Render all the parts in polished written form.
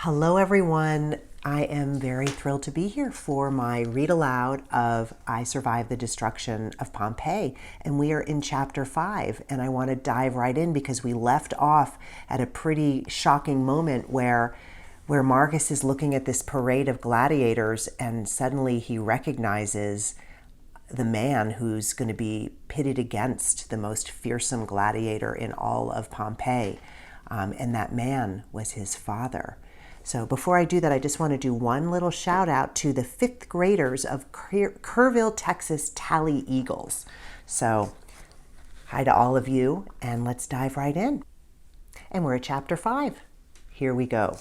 Hello, everyone. I am very thrilled to be here for my read aloud of I Survived the Destruction of Pompeii. And we are in chapter 5. And I want to dive right in because we left off at a pretty shocking moment where Marcus is looking at this parade of gladiators and suddenly he recognizes the man who's going to be pitted against the most fearsome gladiator in all of Pompeii. And that man was his father. So before I do that, I just want to do one little shout out to the 5th graders of Kerrville, Texas Tally Eagles. So hi to all of you, and let's dive right in. And we're at chapter 5. Here we go.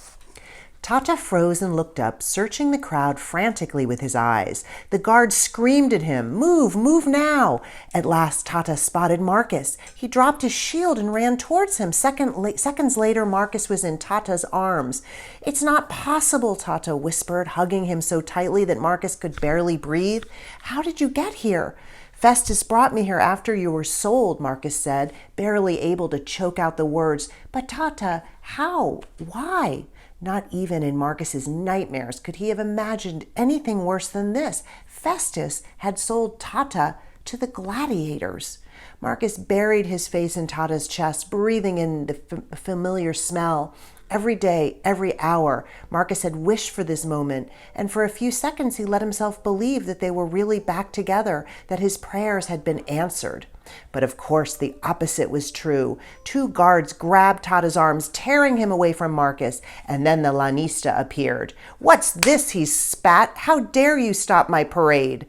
Tata froze and looked up, searching the crowd frantically with his eyes. The guards screamed at him, "Move, move now!" At last, Tata spotted Marcus. He dropped his shield and ran towards him. Seconds later, Marcus was in Tata's arms. "It's not possible," Tata whispered, hugging him so tightly that Marcus could barely breathe. "How did you get here?" "Festus brought me here after you were sold," Marcus said, barely able to choke out the words. "But Tata, how? Why?" Not even in Marcus's nightmares could he have imagined anything worse than this. Festus had sold Tata to the gladiators. Marcus buried his face in Tata's chest, breathing in the familiar smell. Every day, every hour, Marcus had wished for this moment, and for a few seconds he let himself believe that they were really back together, that his prayers had been answered. But of course, the opposite was true. 2 guards grabbed Tata's arms, tearing him away from Marcus, and then the lanista appeared. "What's this?" he spat. "How dare you stop my parade?"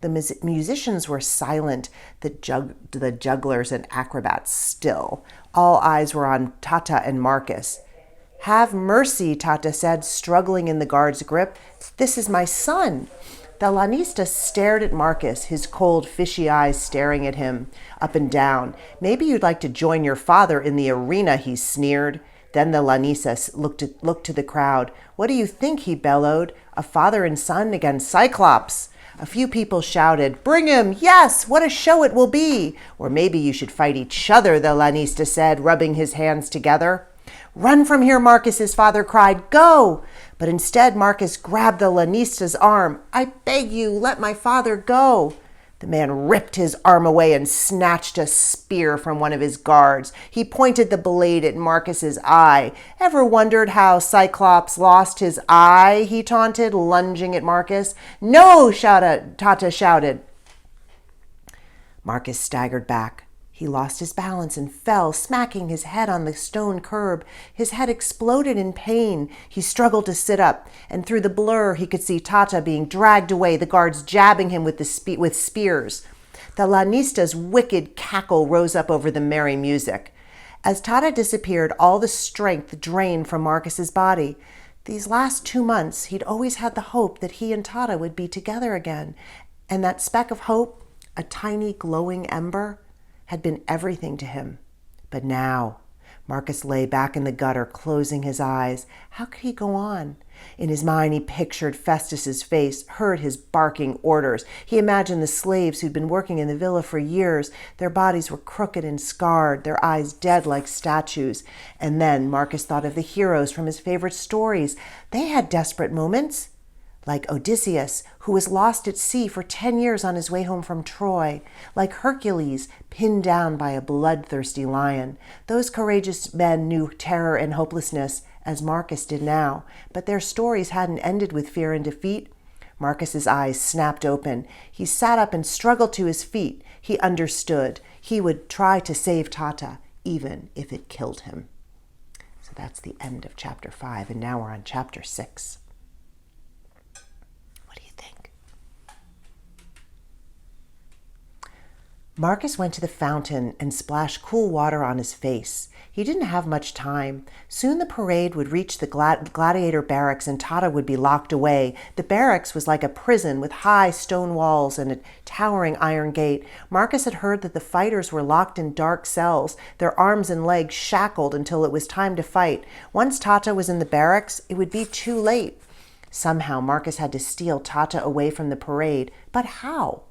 The musicians were silent, the jugglers and acrobats still. All eyes were on Tata and Marcus. "Have mercy," Tata said, struggling in the guard's grip. "This is my son." The lanista stared at Marcus, his cold, fishy eyes staring at him up and down. "Maybe you'd like to join your father in the arena," he sneered. Then the lanista looked to the crowd. "What do you think?" he bellowed. "A father and son against Cyclops." A few people shouted, "Bring him! Yes! What a show it will be!" "Or maybe you should fight each other," the lanista said, rubbing his hands together. "Run from here," Marcus, his father cried. "Go!" But instead, Marcus grabbed the lanista's arm. "I beg you, let my father go." The man ripped his arm away and snatched a spear from one of his guards. He pointed the blade at Marcus's eye. "Ever wondered how Cyclops lost his eye?" he taunted, lunging at Marcus. "No!" Tata shouted. Marcus staggered back. He lost his balance and fell, smacking his head on the stone curb. His head exploded in pain. He struggled to sit up, and through the blur he could see Tata being dragged away, the guards jabbing him with spears. The lanista's wicked cackle rose up over the merry music. As Tata disappeared, all the strength drained from Marcus's body. These last 2 months, he'd always had the hope that he and Tata would be together again. And that speck of hope, a tiny glowing ember, had been everything to him. But now, Marcus lay back in the gutter, closing his eyes. How could he go on? In his mind, he pictured Festus's face, heard his barking orders. He imagined the slaves who'd been working in the villa for years. Their bodies were crooked and scarred, their eyes dead like statues. And then Marcus thought of the heroes from his favorite stories. They had desperate moments. Like Odysseus, who was lost at sea for 10 years on his way home from Troy. Like Hercules, pinned down by a bloodthirsty lion. Those courageous men knew terror and hopelessness, as Marcus did now. But their stories hadn't ended with fear and defeat. Marcus's eyes snapped open. He sat up and struggled to his feet. He understood. He would try to save Tata, even if it killed him. So that's the end of chapter 5, and now we're on chapter 6. Marcus went to the fountain and splashed cool water on his face. He didn't have much time. Soon the parade would reach the gladiator barracks and Tata would be locked away. The barracks was like a prison with high stone walls and a towering iron gate. Marcus had heard that the fighters were locked in dark cells, their arms and legs shackled until it was time to fight. Once Tata was in the barracks, it would be too late. Somehow Marcus had to steal Tata away from the parade. But how?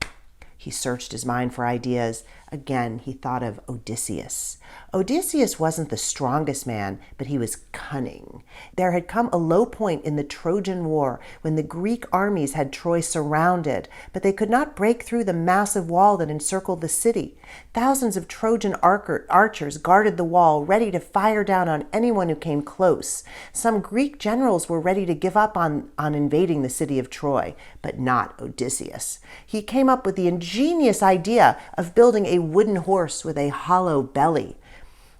He searched his mind for ideas. Again, he thought of Odysseus. Odysseus wasn't the strongest man, but he was cunning. There had come a low point in the Trojan War when the Greek armies had Troy surrounded, but they could not break through the massive wall that encircled the city. Thousands of Trojan archers guarded the wall, ready to fire down on anyone who came close. Some Greek generals were ready to give up on invading the city of Troy, but not Odysseus. He came up with the ingenious idea of building a wooden horse with a hollow belly.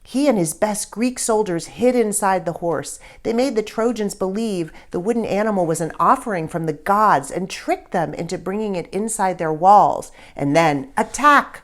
He and his best Greek soldiers hid inside the horse. They made the Trojans believe the wooden animal was an offering from the gods and tricked them into bringing it inside their walls. And then, attack!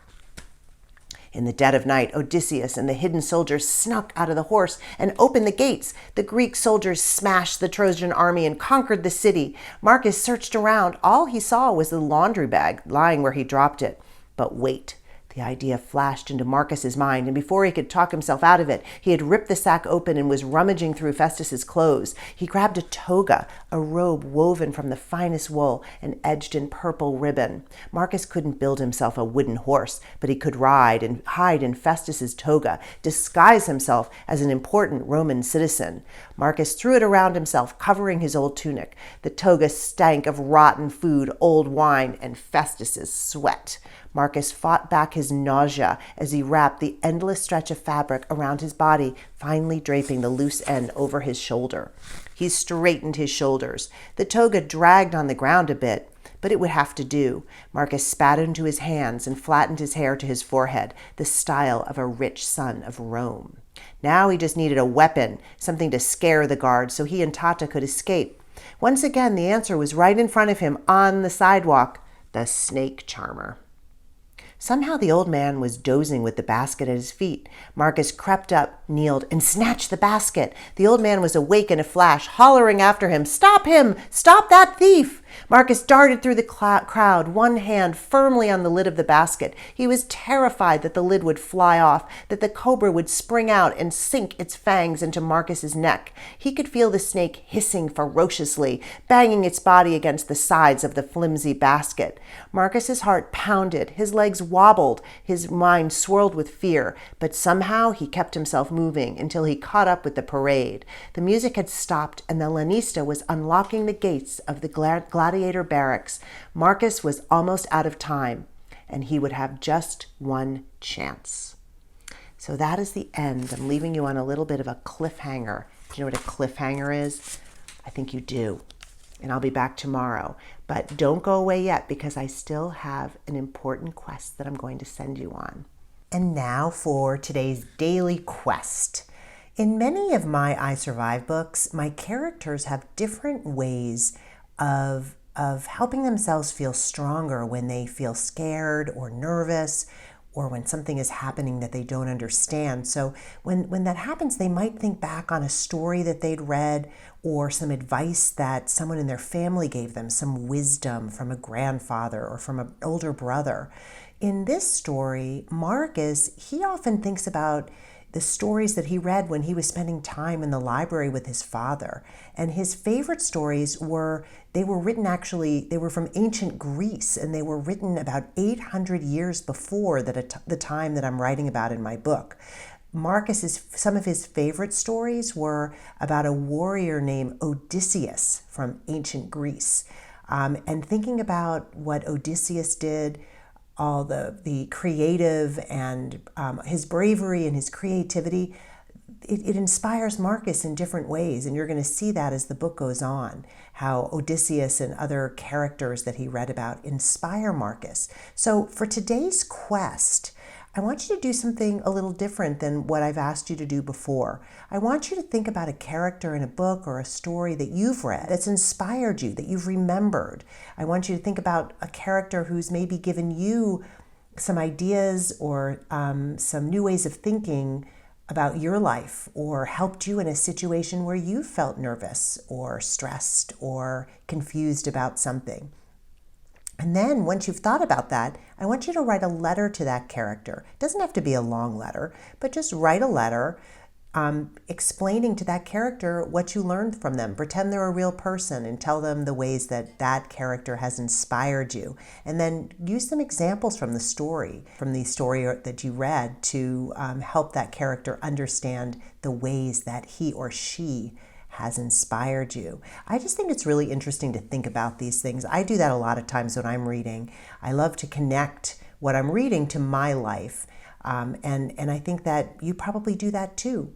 In the dead of night, Odysseus and the hidden soldiers snuck out of the horse and opened the gates. The Greek soldiers smashed the Trojan army and conquered the city. Marcus searched around. All he saw was the laundry bag lying where he dropped it. But wait. The idea flashed into Marcus's mind, and before he could talk himself out of it, he had ripped the sack open and was rummaging through Festus's clothes. He grabbed a toga, a robe woven from the finest wool and edged in purple ribbon. Marcus couldn't build himself a wooden horse, but he could ride and hide in Festus's toga, disguise himself as an important Roman citizen. Marcus threw it around himself, covering his old tunic. The toga stank of rotten food, old wine, and Festus's sweat. Marcus fought back his nausea as he wrapped the endless stretch of fabric around his body, finally draping the loose end over his shoulder. He straightened his shoulders. The toga dragged on the ground a bit, but it would have to do. Marcus spat into his hands and flattened his hair to his forehead, the style of a rich son of Rome. Now he just needed a weapon, something to scare the guards so he and Tata could escape. Once again, the answer was right in front of him on the sidewalk: the snake charmer. Somehow the old man was dozing with the basket at his feet. Marcus crept up, kneeled, and snatched the basket. The old man was awake in a flash, hollering after him, "Stop him! Stop that thief!" Marcus darted through the crowd, one hand firmly on the lid of the basket. He was terrified that the lid would fly off, that the cobra would spring out and sink its fangs into Marcus's neck. He could feel the snake hissing ferociously, banging its body against the sides of the flimsy basket. Marcus's heart pounded, his legs wobbled, his mind swirled with fear, but somehow he kept himself moving until he caught up with the parade. The music had stopped and the lanista was unlocking the gates of the gladiator barracks. Marcus was almost out of time, and he would have just one chance. So that is the end. I'm leaving you on a little bit of a cliffhanger. Do you know what a cliffhanger is? I think you do. And I'll be back tomorrow. But don't go away yet, because I still have an important quest that I'm going to send you on. And now for today's daily quest. In many of my I Survive books, my characters have different ways of helping themselves feel stronger when they feel scared or nervous, or when something is happening that they don't understand. So when that happens, they might think back on a story that they'd read, or some advice that someone in their family gave them, some wisdom from a grandfather or from an older brother. In this story, Marcus, he often thinks about the stories that he read when he was spending time in the library with his father. And his favorite stories were from ancient Greece, and they were written about 800 years before the time that I'm writing about in my book. Some of his favorite stories were about a warrior named Odysseus from ancient Greece. And thinking about what Odysseus did, all the creative and his bravery and his creativity, it inspires Marcus in different ways. And you're going to see that as the book goes on, how Odysseus and other characters that he read about inspire Marcus. So for today's quest, I want you to do something a little different than what I've asked you to do before. I want you to think about a character in a book or a story that you've read that's inspired you, that you've remembered. I want you to think about a character who's maybe given you some ideas or some new ways of thinking about your life, or helped you in a situation where you felt nervous or stressed or confused about something. And then once you've thought about that, I want you to write a letter to that character. It doesn't have to be a long letter, but just write a letter explaining to that character what you learned from them. Pretend they're a real person and tell them the ways that that character has inspired you. And then use some examples from the story that you read to help that character understand the ways that he or she has inspired you. I just think it's really interesting to think about these things. I do that a lot of times when I'm reading. I love to connect what I'm reading to my life. And I think that you probably do that too.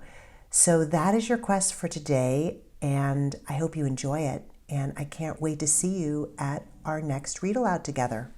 So that is your quest for today, and I hope you enjoy it. And I can't wait to see you at our next read aloud together.